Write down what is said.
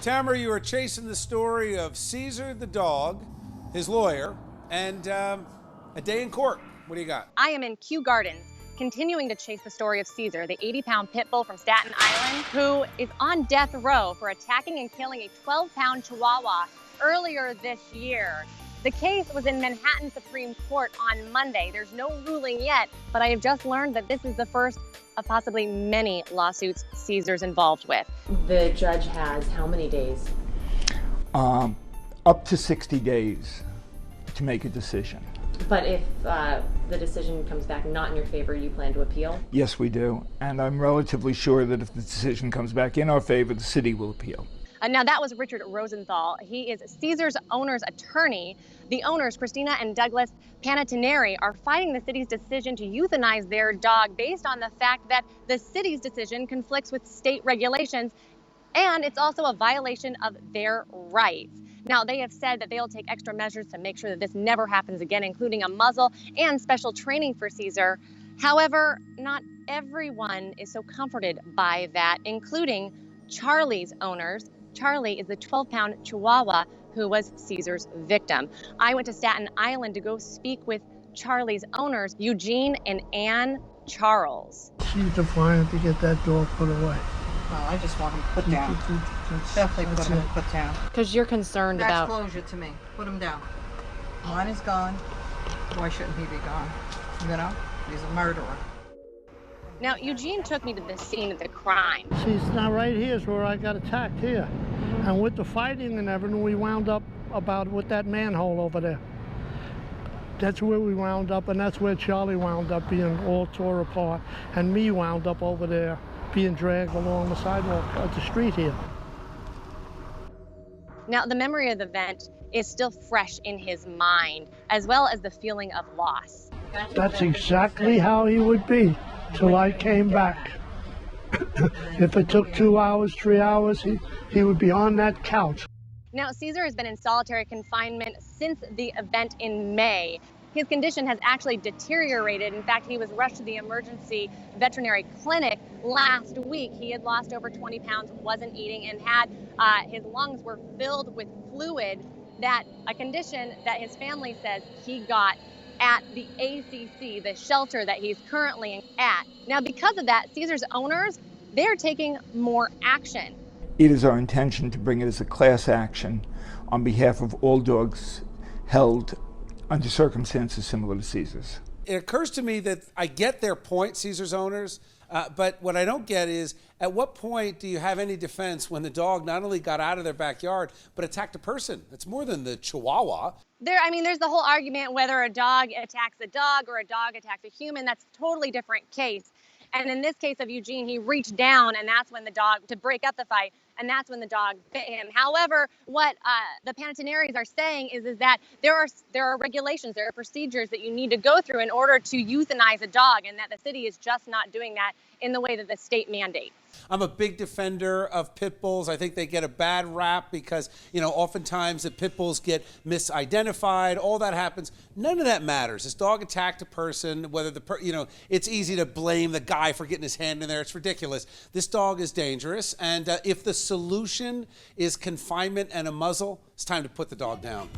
Tamara, you are chasing the story of Caesar the dog, his lawyer, and a day in court. What do you got? I am in Kew Gardens, continuing to chase the story of Caesar, the 80-pound pit bull from Staten Island, who is on death row for attacking and killing a 12-pound Chihuahua earlier this year. The case was in Manhattan Supreme Court on Monday. There's no ruling yet, but I have just learned that this is the first of possibly many lawsuits Caesar's involved with. The judge has how many days? Up to 60 days to make a decision. But if the decision comes back not in your favor, you plan to appeal? Yes, we do. And I'm relatively sure that if the decision comes back in our favor, the city will appeal. Now, that was Richard Rosenthal. He is Caesar's owner's attorney. The owners, Kristina and Douglas Panattieri, are fighting the city's decision to euthanize their dog based on the fact that the city's decision conflicts with state regulations, and it's also a violation of their rights. Now, they have said that they'll take extra measures to make sure that this never happens again, including a muzzle and special training for Caesar. However, not everyone is so comforted by that, including Charlie's owners. Charlie is the 12-pound Chihuahua who was Caesar's victim. I went to Staten Island to go speak with Charlie's owners, Eugene and Ann Charles. She's defiant to get that dog put away. Well, I just want him put down. Definitely put him put down. Because you're concerned That's about... closure to me. Put him down. Mine is gone. Why shouldn't he be gone? You know? He's a murderer. Now, Eugene took me to the scene of the crime. See, now right here is where I got attacked here. And with the fighting and everything, we wound up about with that manhole over there. That's where we wound up, and that's where Charlie wound up being all tore apart. And me wound up over there being dragged along the sidewalk of the street here. Now, the memory of the event is still fresh in his mind, as well as the feeling of loss. That's exactly how he would be till I came back. If it took 2 hours, 3 hours, he would be on that couch. Now, Caesar has been in solitary confinement since the event in May. His condition has actually deteriorated. In fact, he was rushed to the emergency veterinary clinic last week. He had lost over 20 pounds, wasn't eating, and had his lungs were filled with fluid, that a condition that his family says he got at the ACC, the shelter that he's currently at. Now, because of that, Caesar's owners, they're taking more action. It is our intention to bring it as a class action on behalf of all dogs held under circumstances similar to Caesar's. It occurs to me that I get their point, Caesar's owners, but what I don't get is, at what point do you have any defense when the dog not only got out of their backyard, but attacked a person? It's more than the Chihuahua. There's the whole argument whether a dog attacks a dog or a dog attacks a human. That's a totally different case. And in this case of Eugene, he reached down, and that's when the dog, to break up the fight, and that's when the dog bit him. However, what the Panattieris are saying is that there are regulations, there are procedures that you need to go through in order to euthanize a dog, and that the city is just not doing that in the way that the state mandates. I'm a big defender of pit bulls. I think they get a bad rap because, oftentimes the pit bulls get misidentified. All that happens. None of that matters. This dog attacked a person, whether it's easy to blame the guy for getting his hand in there. It's ridiculous. This dog is dangerous. And if the solution is confinement and a muzzle, it's time to put the dog down.